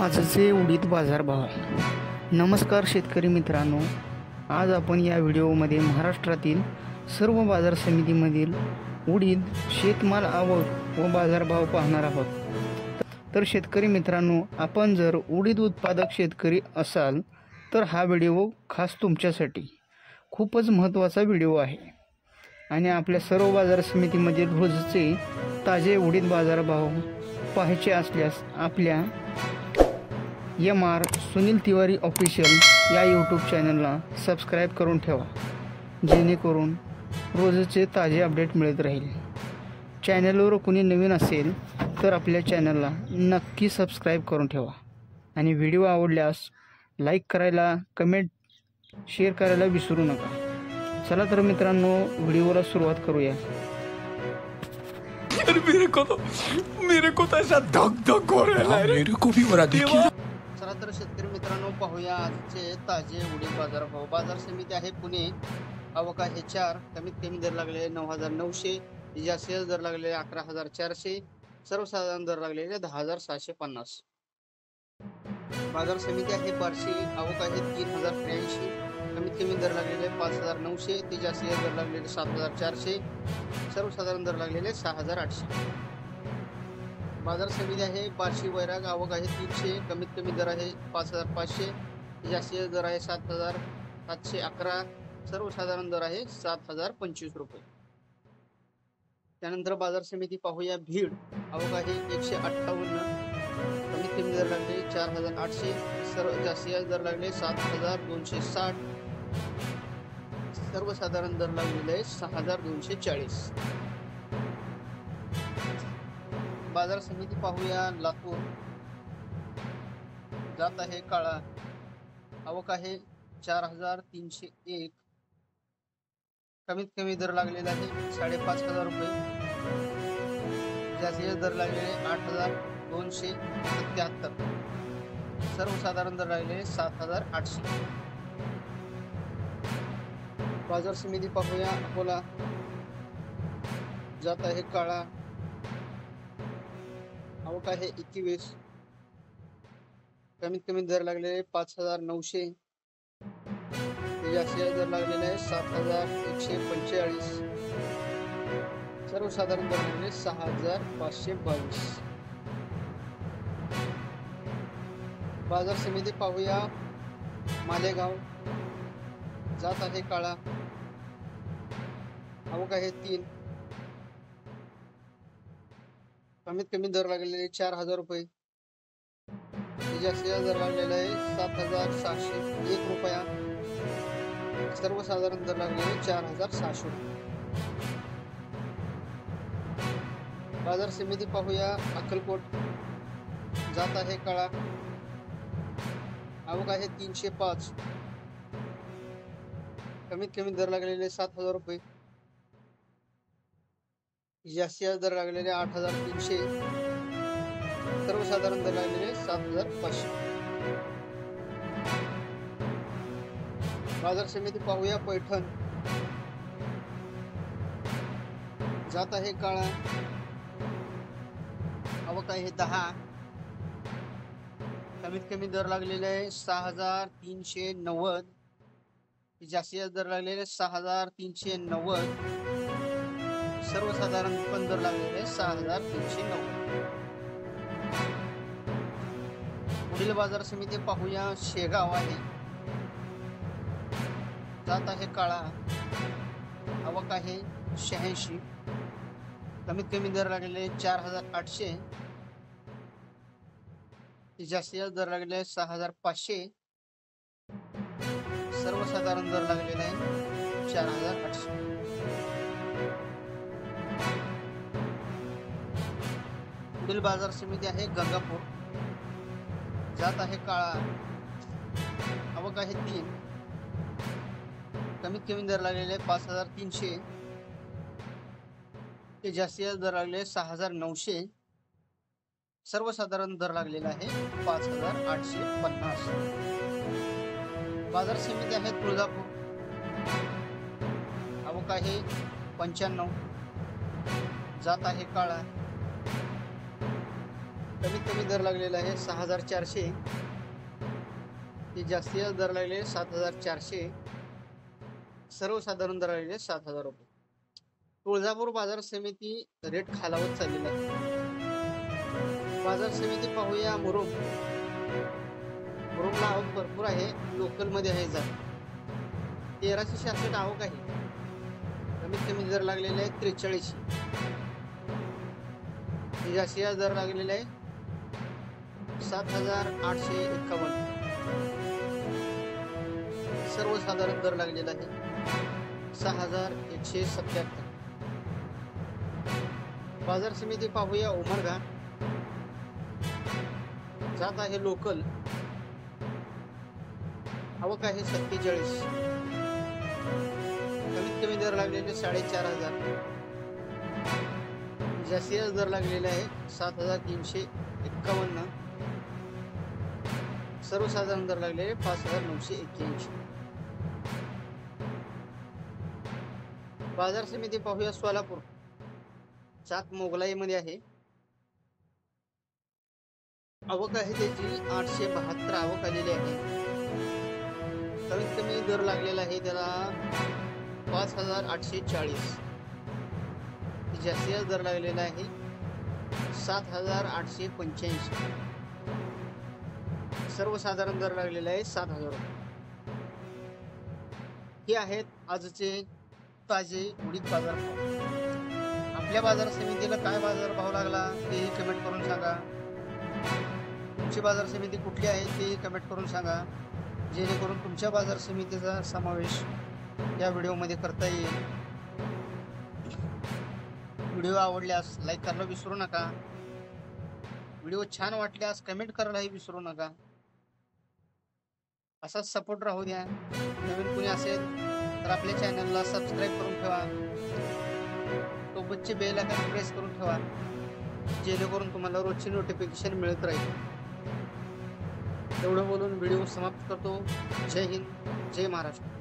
आजचे उडीद बाजारभाव. नमस्कार शेतकरी मित्रांनो, आज आपण या व्हिडिओमध्ये महाराष्ट्रातील सर्व बाजार समितीमधील उडीद शेतमाल आवक व बाजारभाव पाहणार आहोत. तर शेतकरी मित्रांनो, आपण जर उडीद उत्पादक शेतकरी असाल तर हा व्हिडिओ खास तुमच्यासाठी खूपच महत्त्वाचा व्हिडिओ आहे. आणि आपल्या सर्व बाजार समितीमधील रोजचे ताजे उडीद बाजारभाव पाहायचे असल्यास आपल्या MR सुनील तिवारी ऑफिशियल या यूट्यूब चॅनलला सबस्क्राईब करून ठेवा, जेणेकरून रोजचे ताजे अपडेट मिळत राहील. चॅनलवर कोणी नवीन असेल तर आपल्या चॅनलला नक्की सबस्क्राईब करून ठेवा आणि व्हिडिओ आवडल्यास लाईक करायला, कमेंट, शेअर करायला विसरू नका. चला तर मित्रांनो, व्हिडिओला सुरुवात करूया. मेरे को तो ऐसा धक धक हो रहा है. मेरे को भी हो रहा देखिए. चला तर शेतकरी मित्रांनो, पाहूया आजचे ताजे उडीद बाजारभाव. बाजार समिती आहे पुणे. आवक आहे 4. कमीत कमी दर लागलेले 9,900. जास्तीत दर लागलेले 11,400. सर्वसाधारण दर लागलेले 10,650. बाजार समिती आहे बार्शी. आवक आहे 3,083. कमीत कमी दर लागलेले 5,900. ते जास्तीत दर लागलेले 7,400. सर्वसाधारण दर लागलेले 6,800. बाजार समिती आहे बार्शी वैराग. आवक आहे 300. कमीत कमी दर आहे 5,500. जास्तीत दर आहे 7,711. सर्वसाधारण दर आहे 7,025 रुपये. त्यानंतर बाजार समिती पाहूया भीड. आवक आहे 158. कमीत कमी दर लागले 4,800. जास्तीत दर लागले 7,260. सर्वसाधारण दर लागलेले आहे 6,240. बाजार समिती पाहूया लातूर. जात आहे काळा. आवक आहे 4,301. कमीत कमी दर लागलेला आहे 5,500 रुपये. जास्तीत दर लागलेले 8,277. सर्वसाधारण दर लागलेले 7,800. बाजार समिती पाहूया अकोला. जात आहे काळा. आवक आहे 21. कमीत कमी दर लागलेले 5,900. जास्तीत दर लागलेले आहे 7,145. सर्वसाधारण दर लागलेले 6,522. बाजार समिती पाहूया मालेगाव. जात आहे काळा. आवक आहे 3. कमीत कमी दर लागलेले 4,000 रुपये. जास्तीत दर लागलेला आहे 7,601 रुपया. सर्वसाधारण दर लागलेले 4,600 रुपये. बाजार समिती पाहूया अक्कलकोट. जात आहे काळा. आवक आहे 305. कमीत कमी दर लागलेले 7,000 रुपये. जास्तीत दर लागलेले 8,300. सर्वसाधारण दर लागलेले 7,500. बाजार समिती पाहूया पैठण. जात आहे काळा. आवक आहे 10. कमीत कमी दर लागलेले आहे 6,390. जास्तीत दर लागलेले 6,390. सर्वसाधारण पण दर लागलेले 6,390. पुढील बाजार समिती पाहूया शेगाव आहे. जात आहे काळा. आवक आहे 86. कमीत कमी दर लागलेले 4,800. जास्तीत दर लागलेले 6,500. सर्वसाधारण दर लागलेले आहे 4,800. पुढील बाजार समिती आहे गंगापूर. जात आहे काळा. आवक आहे 3. कमीत कमी दर लागलेले 5,300. ते जास्तीत दर लागलेले 6,900. सर्वसाधारण दर लागलेला आहे 5,850. बाजार समिती आहे तुळजापूर. आवक आहे 95. जात आहे काळा. कमीत कमी दर लागलेला आहे 6400, जास्तीत जास्त दर लागलेले 7400, सर्वसाधारण दर लागलेले 7000 रुपये. तुळजापूर बाजार समिती रेट खालावत चाललेला आहे. बाजार समिती पाहूया. मुरुमला आवक भरपूर आहे, लोकल मध्ये आहे जात 1366 आवक आहे. कमीत कमी दर लागलेले आहे 4300, जास्तीत जास्त दर लागलेले आहे 7851, सर्वसाधारण दर लागलेला आहे 6177. बाजार समिती पाहूया. उमरगा जात आहे लोकल, आवक आहे 47, कमीत कमी दर लागलेले 4500, जास्तीत जास्त दर लागलेले आहे 7351, सर्वसाधारण दर लागलेले 5981. बाजार समिती पाहूया. सोलापूर जात मोगलाई मध्ये आहे, आवक आहे त्याची 872 आवक आलेली आहे. कमीत कमी दर लागलेला आहे त्याला 5840, जास्तीत जास्त दर लागलेला आहे 7885, सर्वसाधारण दर लागलेला आहे 7000 रुपये. हे आहेत आजचे ताजे उडीद बाजार भाव. आपल्या बाजार समितीला काय बाजार भाव लागला तेही कमेंट करून सांगा. तुमची बाजार समिती कुठली आहे तेही कमेंट करून सांगा, जेणेकरून तुमच्या बाजार समितीचा समावेश या व्हिडिओमध्ये करता येईल. व्हिडिओ आवडल्यास लाईक करायला विसरू नका. व्हिडिओ छान वाटल्यास कमेंट करायलाही विसरू नका. असाच सपोर्ट राहू द्या. नवीन कुणी असेल तर आपल्या चॅनलला सबस्क्राईब करून ठेवा, सोबतचे बेल आयकॉन प्रेस करून ठेवा, जेणेकरून तुम्हाला रोजची नोटिफिकेशन मिळत राहील. एवढं बोलून व्हिडिओ समाप्त करतो. जय हिंद, जय महाराष्ट्र.